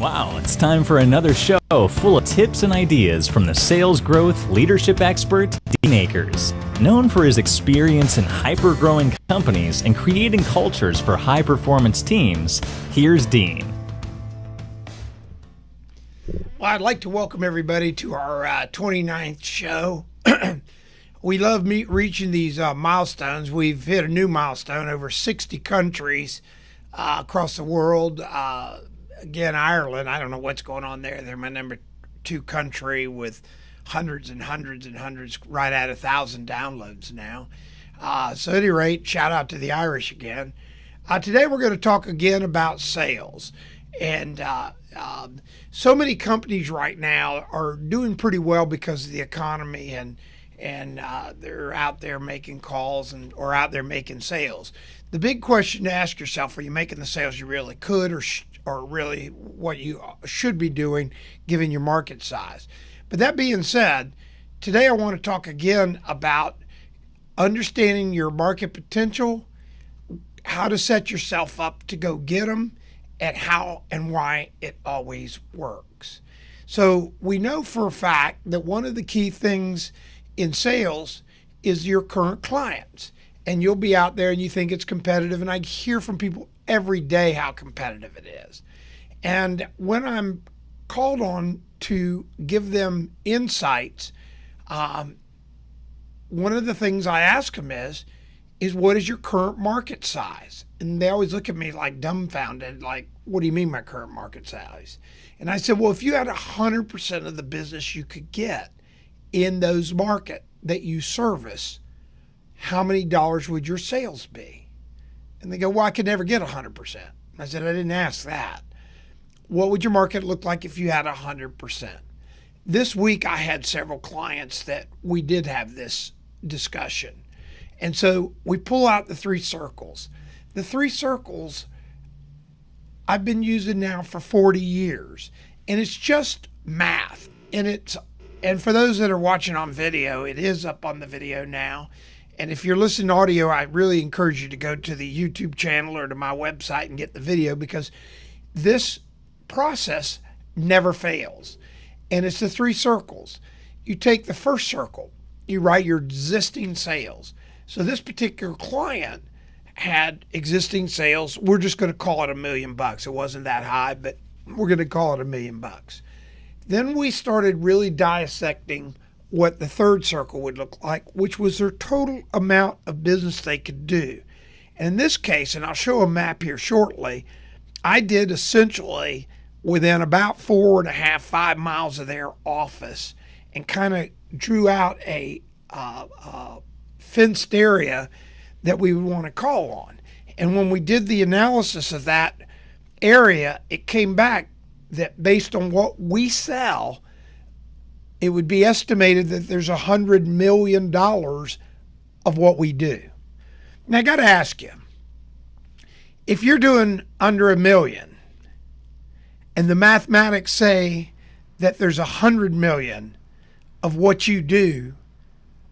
Wow, it's time for another show full of tips and ideas from the sales growth leadership expert, Dean Akers. Known for his experience in hyper-growing companies and creating cultures for high-performance teams, here's Dean. Well, I'd like to welcome everybody to our 29th show. We love reaching these milestones. We've hit a new milestone, over 60 countries across the world. Again, Ireland, I don't know what's going on there. They're my number 2 country with hundreds and hundreds and hundreds, right at 1,000 downloads now. So at any rate, shout out to the Irish again. Today we're going to talk again about sales. And so many companies right now are doing pretty well because of the economy, and they're out there making calls or out there making sales. The big question to ask yourself: are you making the sales you really could, or really what you should be doing given your market size? But that being said, today I want to talk again about understanding your market potential, how to set yourself up to go get them, and how and why it always works. So we know for a fact that one of the key things in sales is your current clients. And you'll be out there and you think it's competitive, and I hear from people every day how competitive it is. And when I'm called on to give them insights, one of the things I ask them is what is your current market size? And they always look at me like dumbfounded, like, what do you mean my current market size? And I said, well, if you had 100% of the business you could get in those market that you service, how many dollars would your sales be? And they go, well, I could never get 100%. I said, I didn't ask that. What would your market look like if you had 100%? This week, I had several clients that we did have this discussion. And so we pull out the 3 circles. The 3 circles I've been using now for 40 years. And it's just math. And for those that are watching on video, it is up on the video now. And if you're listening to audio, I really encourage you to go to the YouTube channel or to my website and get the video, because this process never fails. And it's the 3 circles. You take the first circle, you write your existing sales. So this particular client had existing sales. We're just going to call it $1 million. It wasn't that high, but we're going to call it $1 million. Then we started really dissecting what the third circle would look like, which was their total amount of business they could do. And in this case, and I'll show a map here shortly, I did essentially within about 4.5, 5 miles of their office, and kind of drew out a fenced area that we would want to call on. And when we did the analysis of that area, it came back that based on what we sell, it would be estimated that there's $100 million of what we do. Now I got to ask you, if you're doing under $1 million and the mathematics say that there's $100 million of what you do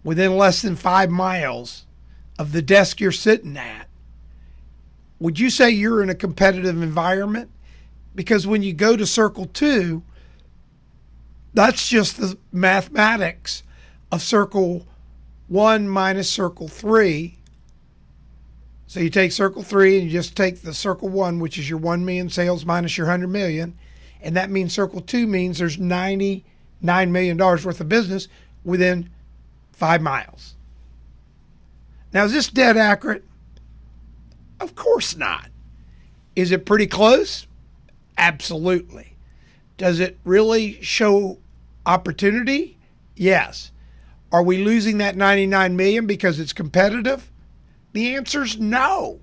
within less than 5 miles of the desk you're sitting at, would you say you're in a competitive environment? Because when you go to circle 2, that's just the mathematics of circle 1 minus circle 3. So you take circle 3 and you just take the circle 1, which is your 1 million sales minus your 100 million. And that means circle 2 means there's $99 million worth of business within 5 miles. Now, is this dead accurate? Of course not. Is it pretty close? Absolutely. Does it really show opportunity? Yes. Are we losing that 99 million because it's competitive? The answer's no.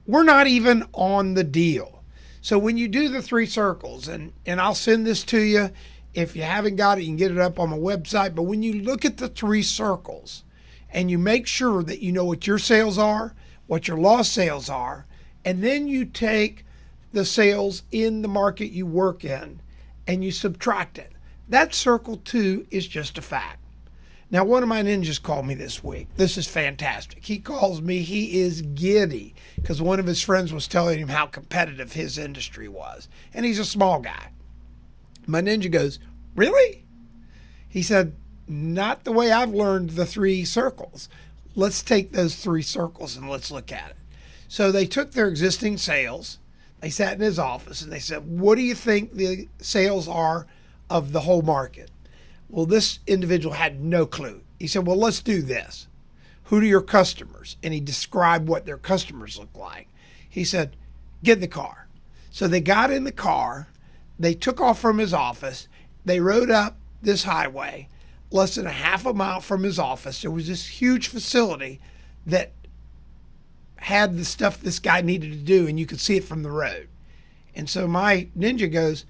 We're not even on the deal. So when you do the 3 circles, and I'll send this to you. If you haven't got it, you can get it up on my website. But when you look at the 3 circles and you make sure that you know what your sales are, what your lost sales are, and then you take the sales in the market you work in and you subtract it, that circle 2 is just a fact. Now, one of my ninjas called me this week. This is fantastic. He calls me, he is giddy because one of his friends was telling him how competitive his industry was. And he's a small guy. My ninja goes, really? He said, not the way I've learned the 3 circles. Let's take those 3 circles and let's look at it. So they took their existing sales. They sat in his office and they said, what do you think the sales are of the whole market? Well, this individual had no clue. He said, well, let's do this. Who are your customers? And he described what their customers look like. He said, get in the car. So they got in the car. They took off from his office. They rode up this highway. Less than a half a mile from his office, there was this huge facility that had the stuff this guy needed to do, and you could see it from the road. And so my ninja goes,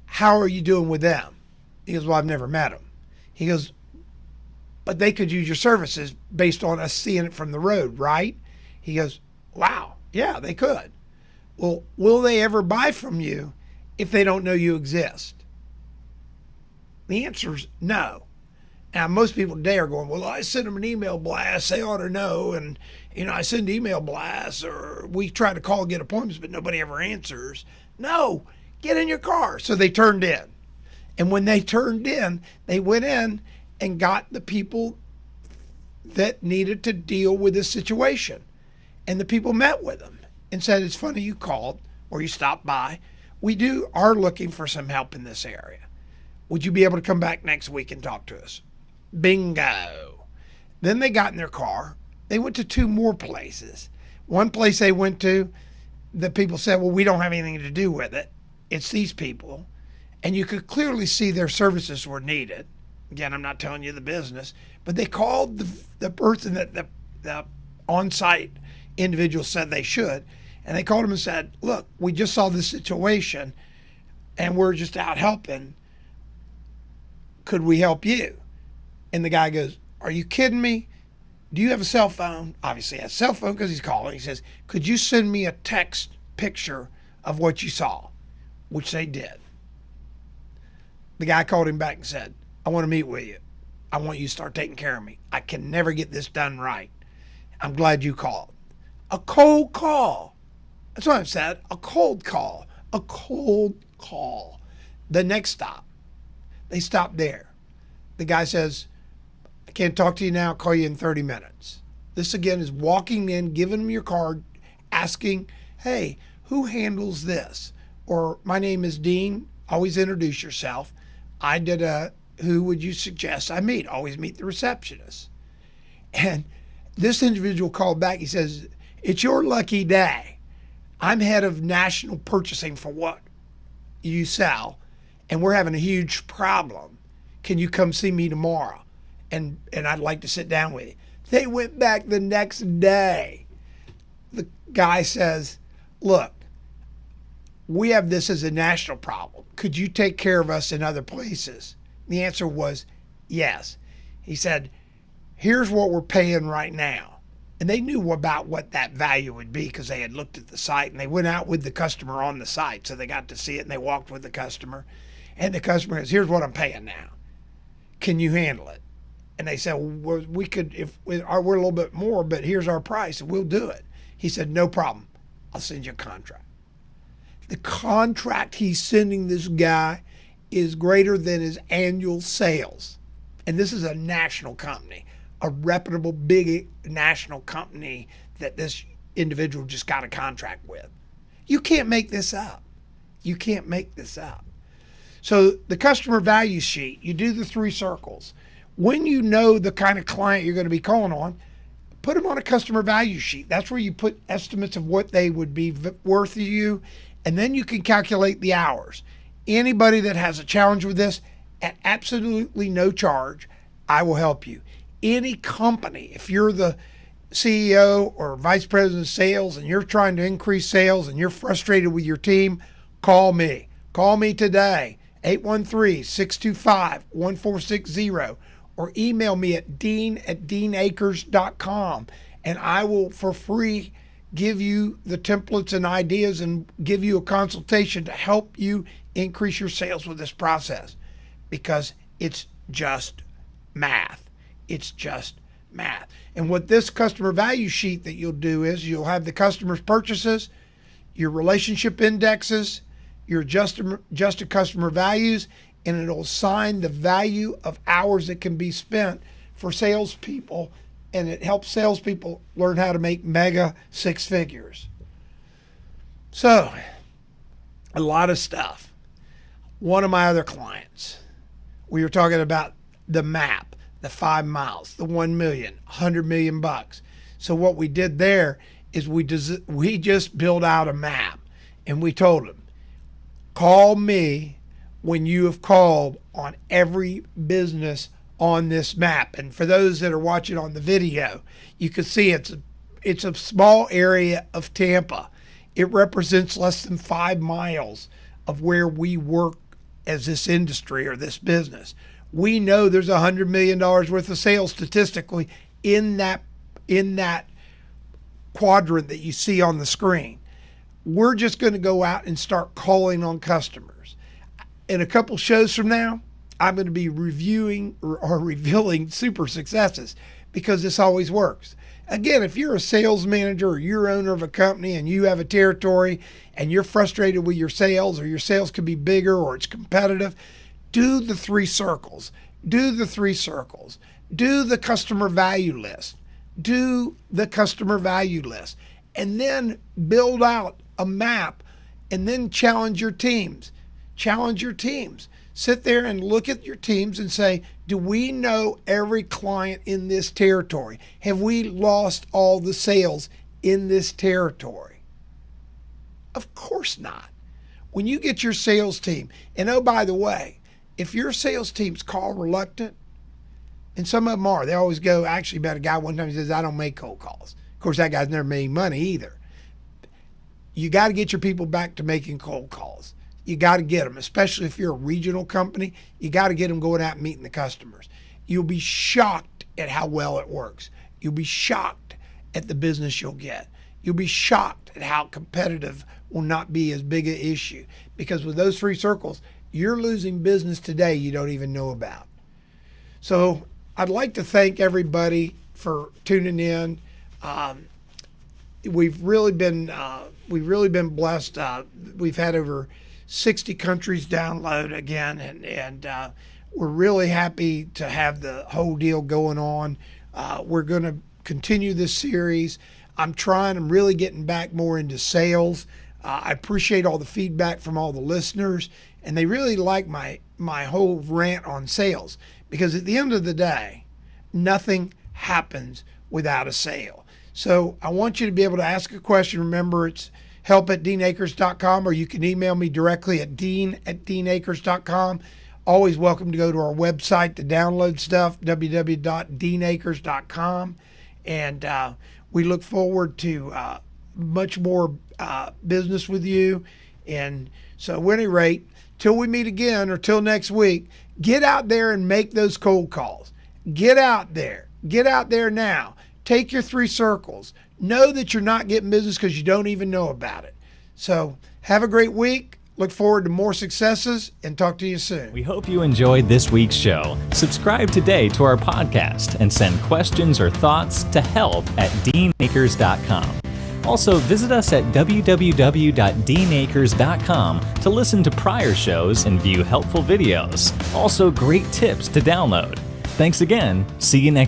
how are you doing with them? He goes, well, I've never met them. He goes, but they could use your services based on us seeing it from the road, right? He goes, wow, yeah, they could. Well, will they ever buy from you if they don't know you exist? The answer is no. Now, most people today are going, well, I send them an email blast. They ought to know. And, I send email blasts, or we try to call, get appointments, but nobody ever answers. No, get in your car. So they turned in. And when they turned in, they went in and got the people that needed to deal with this situation. And the people met with them and said, it's funny you called or you stopped by. We are looking for some help in this area. Would you be able to come back next week and talk to us? Bingo. Then they got in their car. They went to 2 more places. One place they went to, the people said, well, we don't have anything to do with it. It's these people. And you could clearly see their services were needed. Again, I'm not telling you the business, but they called the person that the on-site individual said they should. And they called him and said, look, we just saw this situation and we're just out helping. Could we help you? And the guy goes, are you kidding me? Do you have a cell phone? Obviously he has a cell phone because he's calling. He says, could you send me a text picture of what you saw? Which they did. The guy called him back and said, I want to meet with you. I want you to start taking care of me. I can never get this done right. I'm glad you called. A cold call. That's what I've said. A cold call. A cold call. The next stop. They stopped there. The guy says, I can't talk to you now. I'll call you in 30 minutes. This again is walking in, giving them your card, asking, hey, who handles this? Or my name is Dean. Always introduce yourself. I did who would you suggest I meet? Always meet the receptionist. And this individual called back. He says, it's your lucky day. I'm head of national purchasing for what you sell, and we're having a huge problem. Can you come see me tomorrow? And I'd like to sit down with you. They went back the next day. The guy says, look, we have this as a national problem. Could you take care of us in other places? The answer was yes. He said, here's what we're paying right now. And they knew about what that value would be because they had looked at the site and they went out with the customer on the site. So they got to see it and they walked with the customer. And the customer says, here's what I'm paying now. Can you handle it? And they said, well, we could, if we're a little bit more, but here's our price. We'll do it. He said, no problem. I'll send you a contract. The contract he's sending this guy is greater than his annual sales. And this is a national company, a reputable, big national company that this individual just got a contract with. You can't make this up. You can't make this up. So the customer value sheet, you do the 3 circles. When you know the kind of client you're going to be calling on, put them on a customer value sheet. That's where you put estimates of what they would be worth to you. And then you can calculate the hours. Anybody that has a challenge with this, at absolutely no charge, I will help you. Any company, if you're the CEO or vice president of sales and you're trying to increase sales and you're frustrated with your team, call me. Call me today, 813-625-1460, or email me at dean@deanakers.com, and I will, for free, give you the templates and ideas and give you a consultation to help you increase your sales with this process, because it's just math. It's just math. And what this customer value sheet that you'll do is you'll have the customer's purchases, your relationship indexes, your adjusted customer values, and it'll assign the value of hours that can be spent for salespeople, and it helps salespeople learn how to make mega six figures. So, a lot of stuff. One of my other clients, we were talking about the map, the 5 miles, the 1 million, 100 million bucks. So what we did there is we just built out a map, and we told him, call me when you have called on every business on this map. And for those that are watching on the video, you can see it's a small area of Tampa. It represents less than 5 miles of where we work as this industry or this business. We know there's $100 million worth of sales statistically in that quadrant that you see on the screen. We're just going to go out and start calling on customers. In a couple shows from now, I'm going to be reviewing or revealing super successes, because this always works. Again, if you're a sales manager or you're owner of a company and you have a territory and you're frustrated with your sales, or your sales could be bigger or it's competitive, do the 3 circles. Do the 3 circles. Do the customer value list. Do the customer value list. And then build out a map, and then challenge your teams. Challenge your teams. Sit there and look at your teams and say, do we know every client in this territory? Have we lost all the sales in this territory? Of course not. When you get your sales team, and oh, by the way, if your sales team's call reluctant, and some of them are, they always go, actually met a guy one time, he says, I don't make cold calls. Of course, that guy's never made money either. You got to get your people back to making cold calls. You got to get them, especially if you're a regional company. You got to get them going out and meeting the customers. You'll be shocked at how well it works. You'll be shocked at the business you'll get. You'll be shocked at how competitive will not be as big an issue. Because with those 3 circles, you're losing business today you don't even know about. So I'd like to thank everybody for tuning in. We've really been blessed. We've had over 60 countries download again, and we're really happy to have the whole deal going on. We're going to continue this series. I'm really getting back more into sales. I appreciate all the feedback from all the listeners, and they really like my whole rant on sales, because at the end of the day, nothing happens without a sale. So I want you to be able to ask a question. Remember, it's help@deanakers.com, or you can email me directly at dean@deanakers.com. Always welcome to go to our website to download stuff, www.deanakers.com. And we look forward to much more business with you. And so at any rate, till we meet again, or till next week, get out there and make those cold calls. Get out there. Get out there now. Take your 3 circles. Know that you're not getting business because you don't even know about it. So have a great week. Look forward to more successes, and talk to you soon. We hope you enjoyed this week's show. Subscribe today to our podcast and send questions or thoughts to help@deanakers.com. Also, visit us at www.deanakers.com to listen to prior shows and view helpful videos. Also, great tips to download. Thanks again. See you next